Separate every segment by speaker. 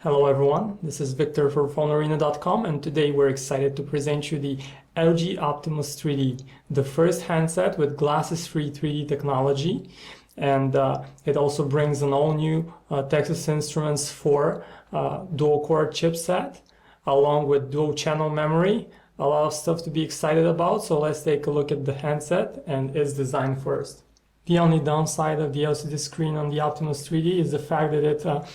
Speaker 1: Hello everyone, this is Victor for PhoneArena.com, and today we're excited to present you the LG Optimus 3D, the first handset with glasses-free 3D technology. And it also brings an all-new Texas Instruments 4 dual-core chipset, along with dual-channel memory. A lot of stuff to be excited about, so let's take a look at the handset and its design first. The only downside of the LCD screen on the Optimus 3D is the fact that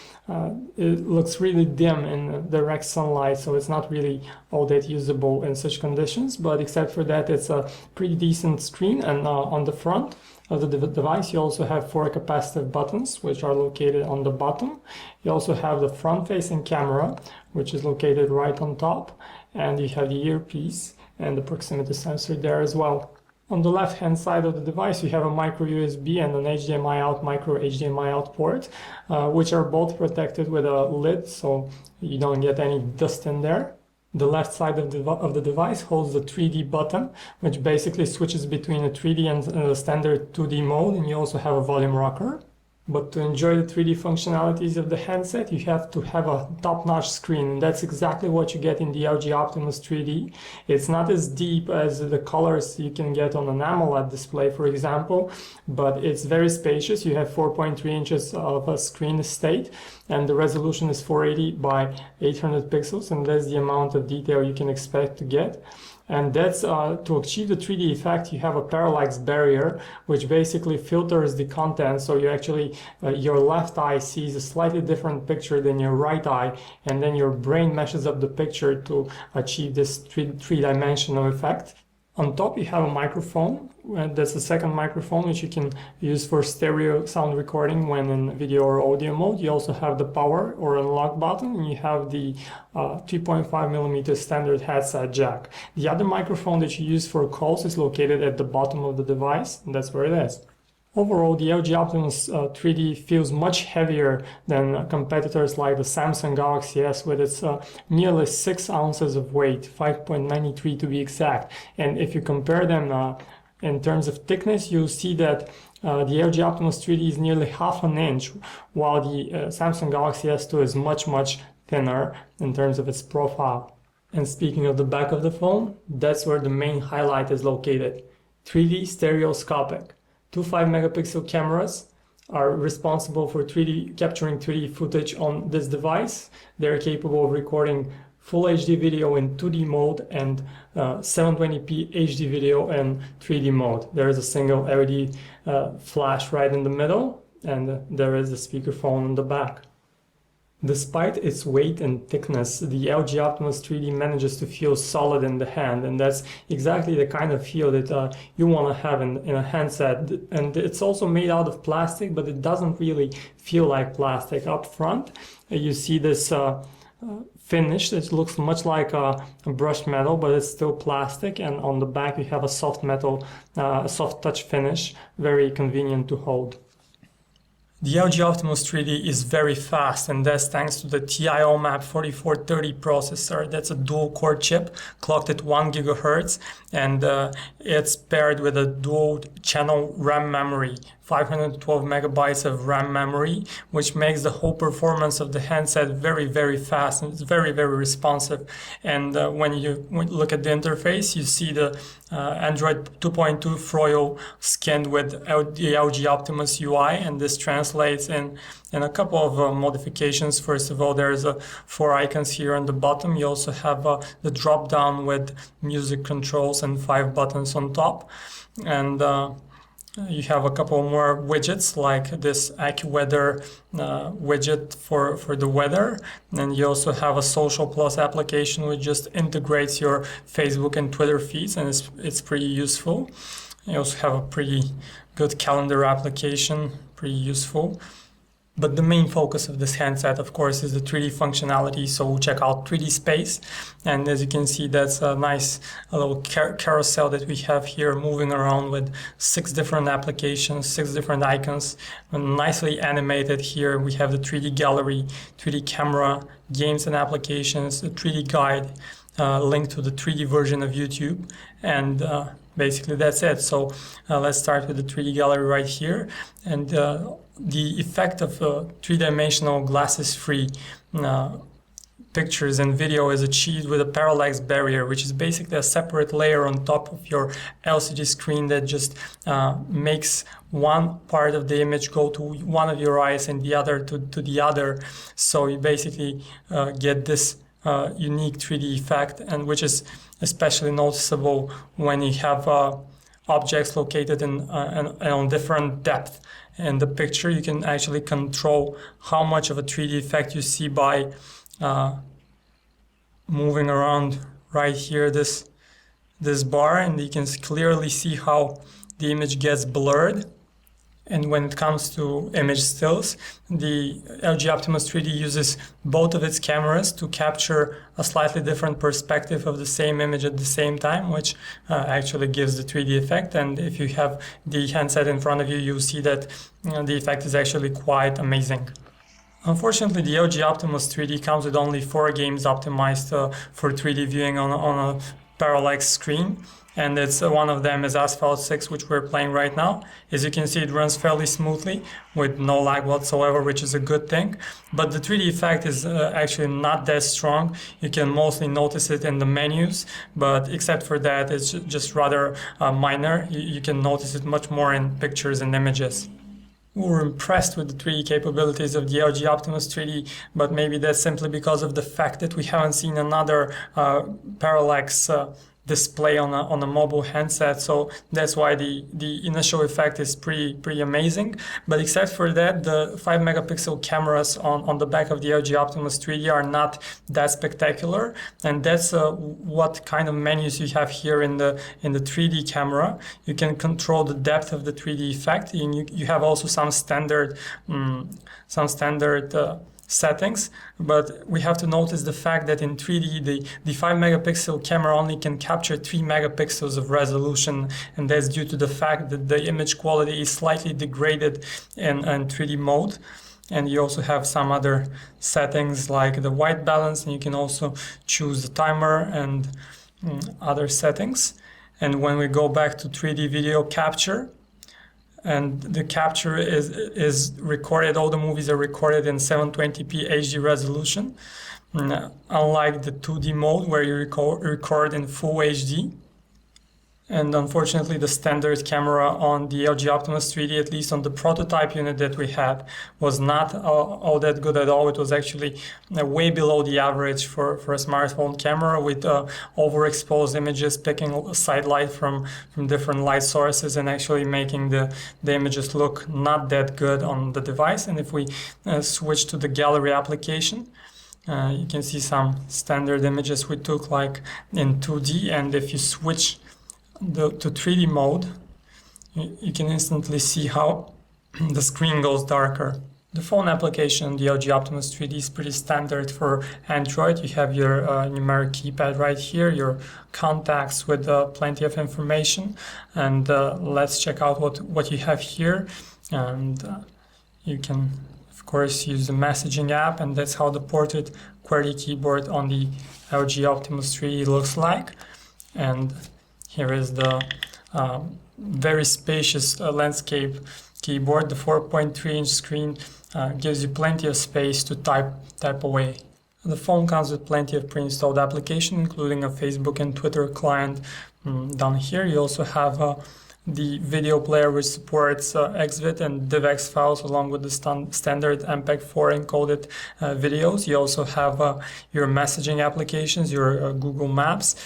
Speaker 1: it looks really dim in direct sunlight, so it's not really all that usable in such conditions. But except for that, it's a pretty decent screen. And on the front of the device, you also have 4 capacitive buttons, which are located on the bottom. You also have the front-facing camera, which is located right on top, and you have the earpiece and the proximity sensor there as well. On the left-hand side of the device, you have a micro USB and an HDMI out, micro HDMI out port, which are both protected with a lid, so you don't get any dust in there. The left side of the device holds the 3D button, which basically switches between a 3D and a standard 2D mode, and you also have a volume rocker. But to enjoy the 3D functionalities of the handset, you have to have a top-notch screen, and that's exactly what you get in the LG Optimus 3D. It's not as deep as the colors you can get on an AMOLED display, for example, but it's very spacious. You have 4.3 inches of a screen estate, and the resolution is 480 by 800 pixels, and that's the amount of detail you can expect to get. And that's to achieve the 3D effect, you have a parallax barrier, which basically filters the content. So you actually, your left eye sees a slightly different picture than your right eye, and then your brain meshes up the picture to achieve this three-dimensional effect. On top, you have a microphone. That's the second microphone, which you can use for stereo sound recording when in video or audio mode. You also have the power or unlock button, and you have the 3.5mm standard headset jack. The other microphone that you use for calls is located at the bottom of the device, and that's where it is. Overall, the LG Optimus 3D feels much heavier than competitors like the Samsung Galaxy S, with its nearly 6 ounces of weight, 5.93 to be exact. And if you compare them in terms of thickness, you'll see that the LG Optimus 3D is nearly half an inch, while the Samsung Galaxy S2 is much thinner in terms of its profile. And speaking of the back of the phone, that's where the main highlight is located. 3D stereoscopic. 2 5-megapixel cameras are responsible for capturing 3D footage on this device. They're capable of recording full HD video in 2D mode and 720p HD video in 3D mode. There is a single LED flash right in the middle, and there is a speakerphone on the back. Despite its weight and thickness, the LG Optimus 3D manages to feel solid in the hand, and that's exactly the kind of feel that you want to have in a handset. And it's also made out of plastic, but it doesn't really feel like plastic. Up front, you see this finish. It looks much like a brushed metal, but it's still plastic. And on the back, you have a soft metal, soft touch finish, very convenient to hold. The LG Optimus 3D is very fast, and that's thanks to the TI OMAP 4430 processor. That's a dual-core chip clocked at 1 GHz, and it's paired with a dual-channel RAM memory, 512 megabytes of RAM memory, which makes the whole performance of the handset very fast, and it's very responsive. And when you look at the interface, you see the Android 2.2 Froyo skinned with the LG Optimus UI, and this translates in a couple of modifications. First of all, there's 4 icons here on the bottom. You also have the drop down with music controls and 5 buttons on top, and you have a couple more widgets like this AccuWeather widget for the weather, and you also have a Social Plus application which just integrates your Facebook and Twitter feeds, and it's pretty useful. You also have a pretty good calendar application, pretty useful. But the main focus of this handset, of course, is the 3D functionality. So check out 3D Space. And as you can see, that's a nice little carousel that we have here moving around with 6 different applications, 6 different icons, and nicely animated here. We have the 3D gallery, 3D camera, games and applications, a 3D guide, link to the 3D version of YouTube, and basically that's it. So let's start with the 3D gallery right here. And the effect of three-dimensional glasses-free pictures and video is achieved with a parallax barrier, which is basically a separate layer on top of your LCD screen that just makes one part of the image go to one of your eyes and the other to the other. So you basically get this unique 3D effect, and which is especially noticeable when you have objects located on different depth in the picture. You can actually control how much of a 3D effect you see by moving around right here this bar, and you can clearly see how the image gets blurred. And when it comes to image stills, the LG Optimus 3D uses both of its cameras to capture a slightly different perspective of the same image at the same time, which actually gives the 3D effect. And if you have the handset in front of you, you'll see that the effect is actually quite amazing. Unfortunately, the LG Optimus 3D comes with only 4 games optimized for 3D viewing on a parallax screen, and it's one of them is Asphalt 6, which we're playing right now. As you can see, it runs fairly smoothly with no lag whatsoever, which is a good thing. But the 3D effect is actually not that strong. You can mostly notice it in the menus, but except for that, it's just rather minor. You can notice it much more in pictures and images. We were impressed with the 3D capabilities of the LG Optimus 3D, but maybe that's simply because of the fact that we haven't seen another parallax display on a mobile handset, so that's why the initial effect is pretty amazing. But except for that, the 5 megapixel cameras on the back of the LG Optimus 3D are not that spectacular, and that's what kind of menus you have here in the 3D camera. You can control the depth of the 3D effect, and you have also some standard settings, but we have to notice the fact that in 3D the 5 megapixel camera only can capture 3 megapixels of resolution, and that's due to the fact that the image quality is slightly degraded in 3D mode. And you also have some other settings like the white balance, and you can also choose the timer and other settings. And when we go back to 3D video capture, and the capture is recorded, all the movies are recorded in 720p HD resolution, unlike the 2D mode where you record in full HD. And unfortunately, the standard camera on the LG Optimus 3D, at least on the prototype unit that we had, was not all that good at all. It was actually way below the average for a smartphone camera, with overexposed images, picking side light from different light sources and actually making the images look not that good on the device. And if we switch to the gallery application, you can see some standard images we took like in 2D, and if you switch to 3D mode, you can instantly see how the screen goes darker. The phone application, the LG Optimus 3D, is pretty standard for Android. You have your numeric keypad right here, your contacts with plenty of information, and let's check out what you have here. And you can, of course, use the messaging app, and that's how the portrait QWERTY keyboard on the LG Optimus 3D looks like. And here is the very spacious landscape keyboard. The 4.3-inch screen gives you plenty of space to type away. The phone comes with plenty of pre-installed applications, including a Facebook and Twitter client down here. You also have the video player, which supports XVID and DivX files along with the standard MPEG-4 encoded videos. You also have your messaging applications, your Google Maps,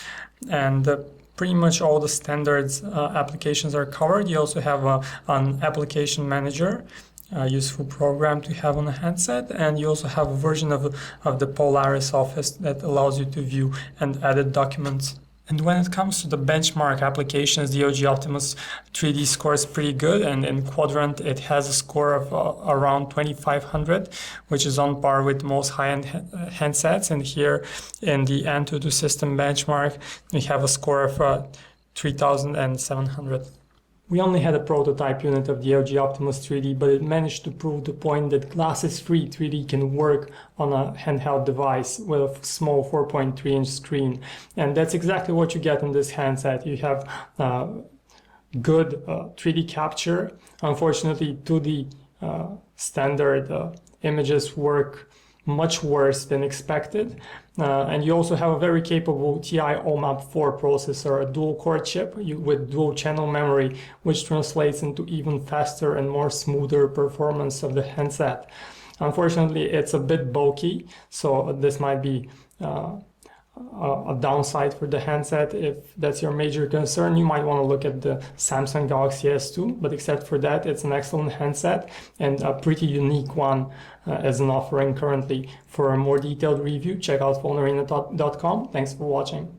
Speaker 1: and pretty much all the standards applications are covered. You also have an application manager, a useful program to have on a handset, and you also have a version of the Polaris Office that allows you to view and edit documents. And when it comes to the benchmark applications, the LG Optimus 3D scores pretty good, and in Quadrant it has a score of around 2500, which is on par with most high-end handsets. And here in the Antutu system benchmark, we have a score of 3700. We only had a prototype unit of the LG Optimus 3D, but it managed to prove the point that glasses-free 3D can work on a handheld device with a small 4.3-inch screen. And that's exactly what you get in this handset. You have good 3D capture. Unfortunately, 2D standard images work much worse than expected. And you also have a very capable TI OMAP 4 processor, a dual-core chip with dual-channel memory, which translates into even faster and more smoother performance of the handset. Unfortunately, it's a bit bulky, so this might be a downside for the handset. If that's your major concern, you might want to look at the Samsung Galaxy S2, but except for that, it's an excellent handset and a pretty unique one as an offering currently. For a more detailed review, check out PhoneArena.com. Thanks for watching.